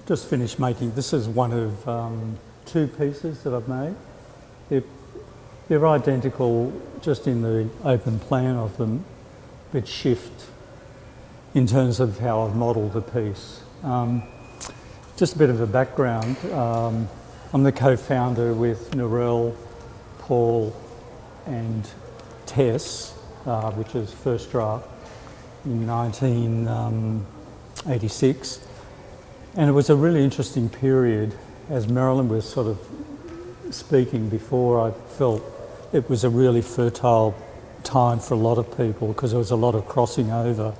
just finished making, this is one of two pieces that I've made. They're identical just in the open plan of them, but shift in terms of how I've modelled the piece. Just a bit of a background. I'm the co-founder with Narelle, Paul and Tess, which is First Draft in 1986. And it was a really interesting period. As Marilyn was sort of speaking before, I felt it was a really fertile time for a lot of people because there was a lot of crossing over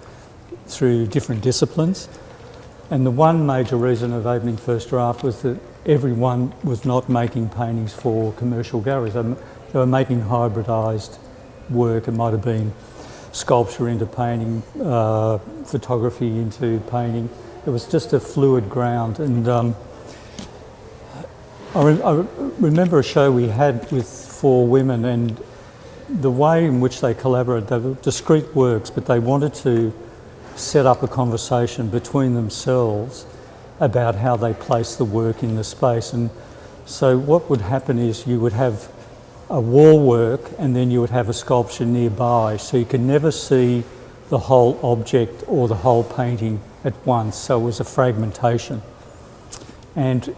through different disciplines. And the one major reason of opening First Draft was that everyone was not making paintings for commercial galleries. They were making hybridised work. It might have been sculpture into painting, photography into painting. It was just a fluid ground. And I remember a show we had with 4 women, and the way in which they collaborated, they were discrete works, but they wanted to set up a conversation between themselves about how they place the work in the space. And so what would happen is you would have a wall work and then you would have a sculpture nearby, so you could never see the whole object or the whole painting at once, so it was a fragmentation. And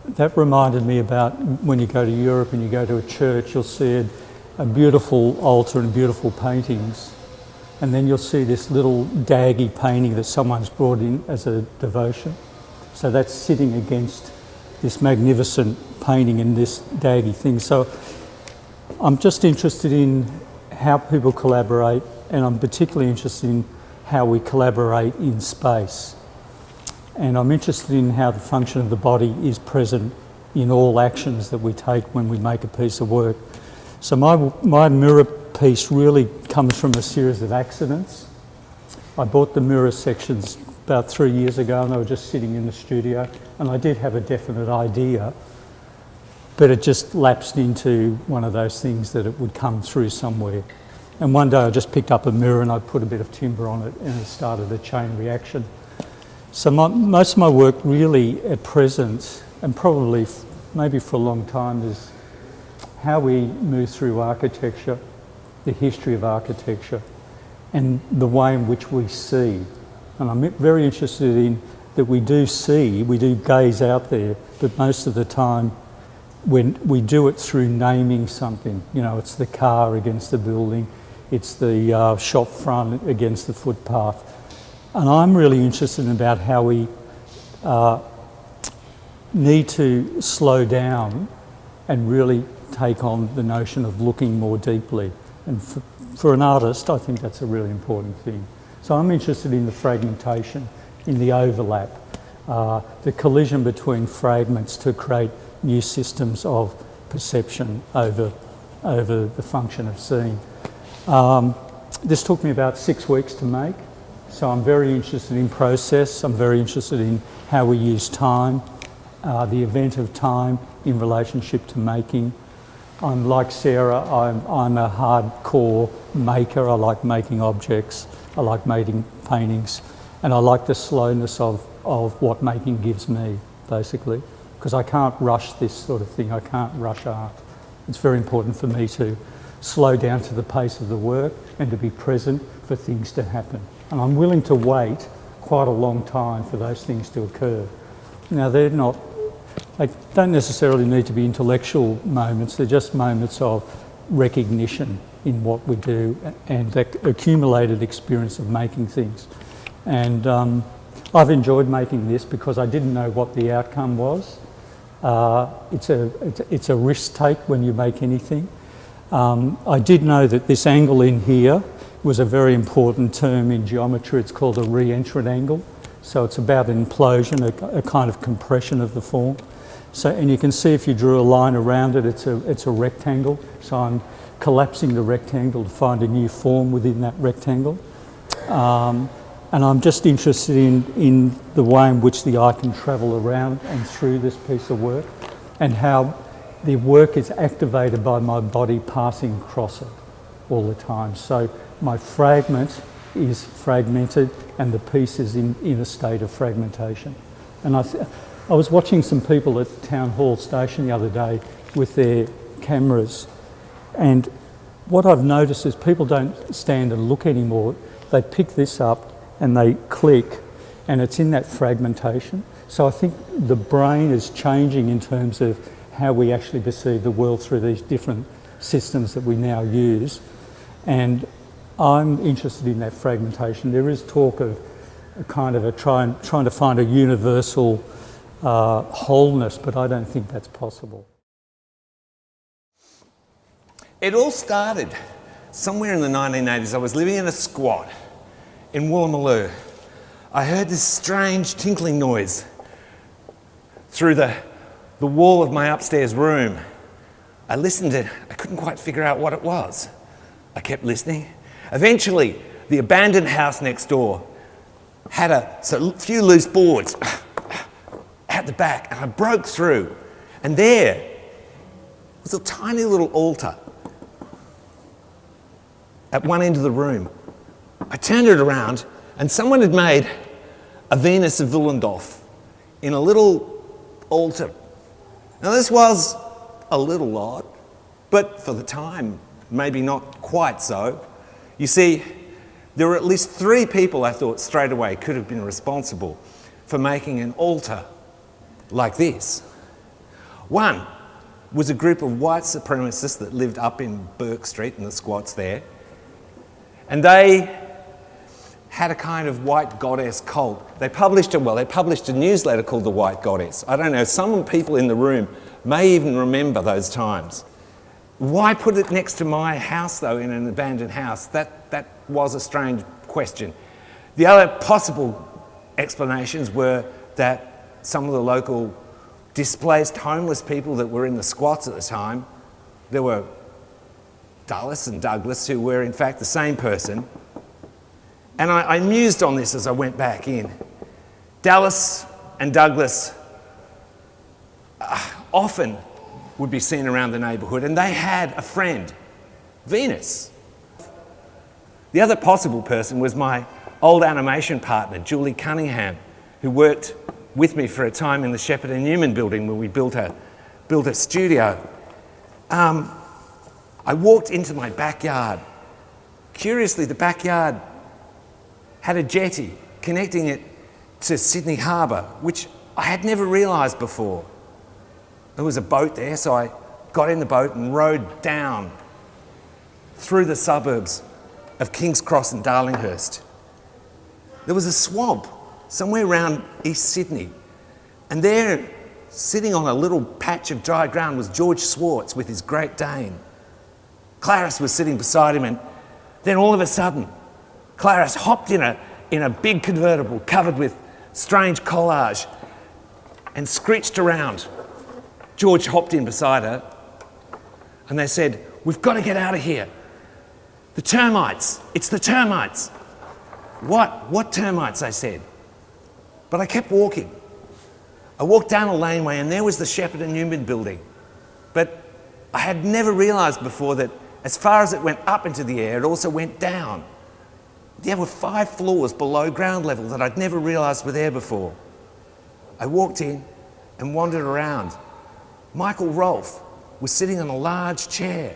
that reminded me about when you go to Europe and you go to a church, you'll see a beautiful altar and beautiful paintings, and then you'll see this little daggy painting that someone's brought in as a devotion. So that's sitting against this magnificent painting and this daggy thing. So I'm just interested in how people collaborate, and I'm particularly interested in how we collaborate in space. And I'm interested in how the function of the body is present in all actions that we take when we make a piece of work. So my mirror piece really comes from a series of accidents. I bought the mirror sections about 3 years ago, and they were just sitting in the studio, and I did have a definite idea, but it just lapsed into one of those things that it would come through somewhere. And one day I just picked up a mirror and I put a bit of timber on it, and it started a chain reaction. So most of my work really at present, and probably maybe for a long time, is how we move through architecture, the history of architecture, and the way in which we see. And I'm very interested in that we do see, we do gaze out there, but most of the time when we do it through naming something. You know, it's the car against the building, it's the shop front against the footpath. And I'm really interested in about how we need to slow down and really take on the notion of looking more deeply. And for an artist, I think that's a really important thing. So I'm interested in the fragmentation, in the overlap, the collision between fragments to create new systems of perception over the function of seeing. This took me about 6 weeks to make. So I'm very interested in process. I'm very interested in how we use time, the event of time in relationship to making. I'm like Sarah, I'm a hardcore maker. I like making objects. I like making paintings. And I like the slowness of what making gives me, basically. Because I can't rush this sort of thing. I can't rush art. It's very important for me to slow down to the pace of the work and to be present for things to happen. And I'm willing to wait quite a long time for those things to occur. Now, they don't necessarily need to be intellectual moments, they're just moments of recognition in what we do and that accumulated experience of making things. And I've enjoyed making this because I didn't know what the outcome was. It's a risk take when you make anything. I did know that this angle in here was a very important term in geometry. It's called a re-entrant angle. So it's about an implosion, a kind of compression of the form. So, and you can see if you drew a line around it, it's a rectangle. So I'm collapsing the rectangle to find a new form within that rectangle. And I'm just interested in the way in which the eye can travel around and through this piece of work, and how the work is activated by my body passing across it all the time. So my fragment is fragmented and the piece is in a state of fragmentation. And I was watching some people at Town Hall Station the other day with their cameras, and what I've noticed is people don't stand and look anymore. They pick this up and they click, and it's in that fragmentation. So I think the brain is changing in terms of how we actually perceive the world through these different systems that we now use. And I'm interested in that fragmentation. There is talk of a kind of trying to find a universal wholeness, but I don't think that's possible. It all started somewhere in the 1980s. I was living in a squat in Woolloomooloo. I heard this strange tinkling noise through the wall of my upstairs room. I listened and I couldn't quite figure out what it was. I kept listening. Eventually, the abandoned house next door had a few loose boards at the back, and I broke through, and there was a tiny little altar at one end of the room. I turned it around, and someone had made a Venus of Willendorf in a little altar. Now this was a little odd, but for the time, maybe not quite so. You see, there were at least 3 people I thought straight away could have been responsible for making an altar like this. One was a group of white supremacists that lived up in Burke Street in the squats there, and they had a kind of white goddess cult. They published a newsletter called The White Goddess. I don't know, some people in the room may even remember those times. Why put it next to my house, though, in an abandoned house? That was a strange question. The other possible explanations were that some of the local displaced homeless people that were in the squats at the time, there were Dulles and Douglas, who were in fact the same person. And I mused on this as I went back in. Dulles and Douglas often would be seen around the neighbourhood, and they had a friend, Venus. The other possible person was my old animation partner, Julie Cunningham, who worked with me for a time in the Shepherd and Newman building where we built a studio. I walked into my backyard. Curiously, the backyard had a jetty connecting it to Sydney Harbour, which I had never realised before. There was a boat there, so I got in the boat and rowed down through the suburbs of King's Cross and Darlinghurst. There was a swamp somewhere around East Sydney, and there, sitting on a little patch of dry ground, was George Swartz with his Great Dane. Clarice was sitting beside him, and then all of a sudden, Clarice hopped in a big convertible covered with strange collage and screeched around. George hopped in beside her, and they said, "We've got to get out of here. The termites, it's the termites." What termites, I said. But I kept walking. I walked down a laneway, and there was the Shepherd and Newman building. But I had never realised before that as far as it went up into the air, it also went down. There were 5 floors below ground level that I'd never realised were there before. I walked in and wandered around. Michael Rolfe was sitting on a large chair,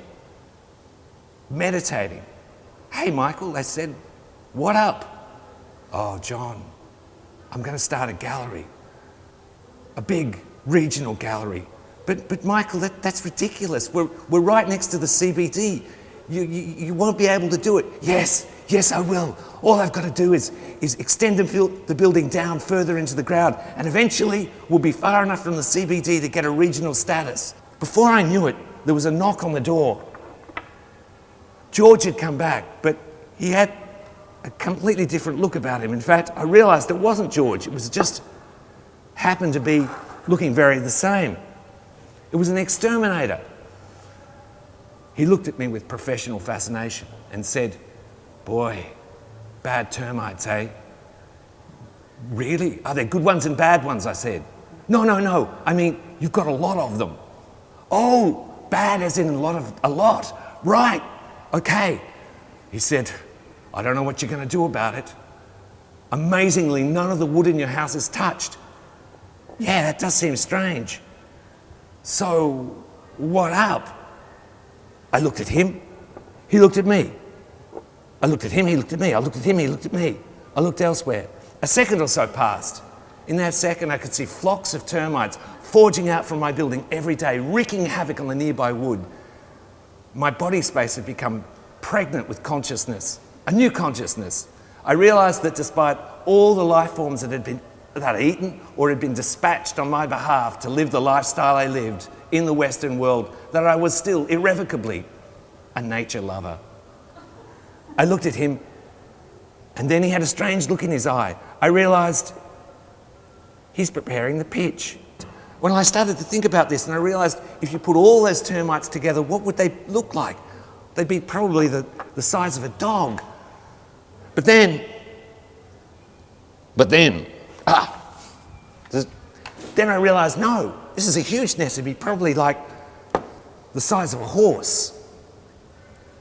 meditating. "Hey, Michael," I said, "what up?" "Oh, John, I'm going to start a gallery, a big regional gallery." But Michael, that's ridiculous. We're right next to the CBD. You won't be able to do it." Yes, I will. All I've got to do is extend the building down further into the ground, and eventually we'll be far enough from the CBD to get a regional status. Before I knew it, there was a knock on the door. George had come back, but he had a completely different look about him. In fact, I realised it wasn't George. It was just happened to be looking very the same. It was an exterminator. He looked at me with professional fascination and said, "Boy, bad termites, eh?" "Really? Are there good ones and bad ones?" I said. No. I mean, you've got a lot of them." "Oh, bad as in a lot. Right. Okay." He said, "I don't know what you're going to do about it. Amazingly, none of the wood in your house is touched. Yeah, that does seem strange. So, what up? I looked at him, he looked at me. I looked at him, he looked at me. I looked at him, he looked at me. I looked elsewhere. A second or so passed. In that second, I could see flocks of termites forging out from my building every day, wreaking havoc on the nearby wood. My body space had become pregnant with consciousness, a new consciousness. I realised that despite all the life forms that I'd eaten or had been dispatched on my behalf to live the lifestyle I lived in the Western world, that I was still irrevocably a nature lover. I looked at him, and then he had a strange look in his eye. I realised he's preparing the pitch. When I started to think about this, and I realised if you put all those termites together, what would they look like? They'd be probably the size of a dog. But then I realised, no, this is a huge nest. It'd be probably like the size of a horse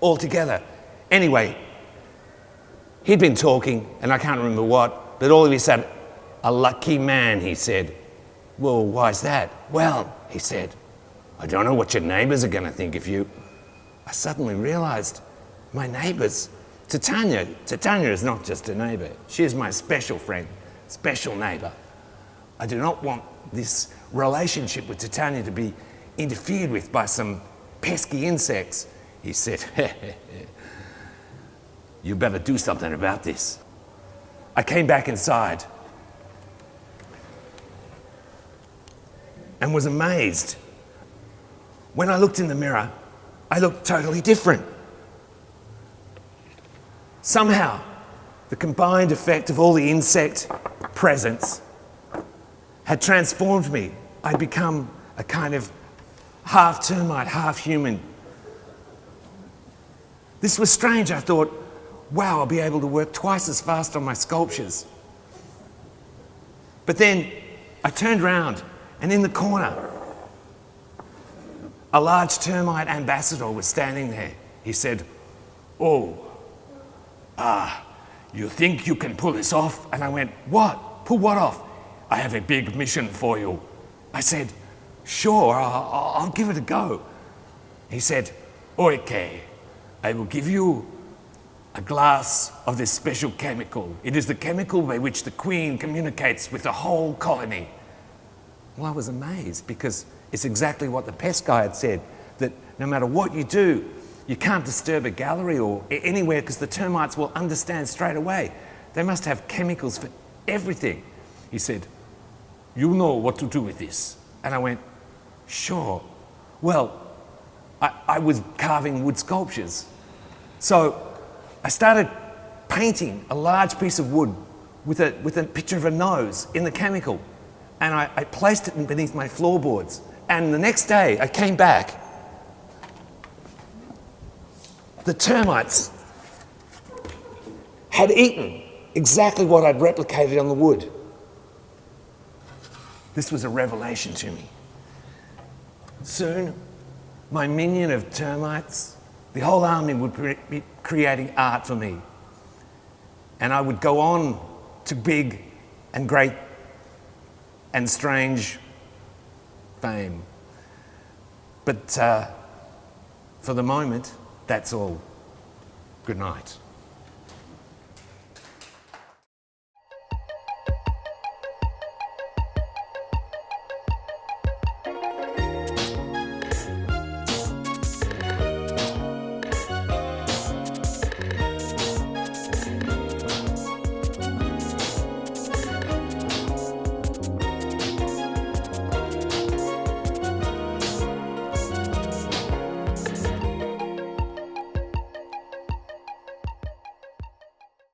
altogether. Anyway, he'd been talking, and I can't remember what, but all of a sudden, a lucky man, he said. Well, why's that? Well, he said, I don't know what your neighbours are going to think of you. I suddenly realised my neighbours, Titania is not just a neighbour. She is my special friend, special neighbour. I do not want this relationship with Titania to be interfered with by some pesky insects. He said, you better do something about this. I came back inside and was amazed. When I looked in the mirror, I looked totally different. Somehow, the combined effect of all the insect presence had transformed me. I'd become a kind of half termite, half human. This was strange. I thought, wow, I'll be able to work twice as fast on my sculptures. But then I turned around, and in the corner, a large termite ambassador was standing there. He said, you think you can pull this off? And I went, what? Pull what off? I have a big mission for you. I said, sure, I'll give it a go. He said, okay, I will give you a glass of this special chemical. It is the chemical by which the queen communicates with the whole colony. Well, I was amazed because it's exactly what the pest guy had said, that no matter what you do, you can't disturb a gallery or anywhere because the termites will understand straight away. They must have chemicals for everything. He said, you know what to do with this. And I went, sure. Well, I was carving wood sculptures. So I started painting a large piece of wood with a picture of a nose in the chemical. And I placed it beneath my floorboards. And the next day I came back. The termites had eaten exactly what I'd replicated on the wood. This was a revelation to me. Soon, my minion of termites, the whole army would be creating art for me. And I would go on to big and great and strange fame. But for the moment, that's all. Good night.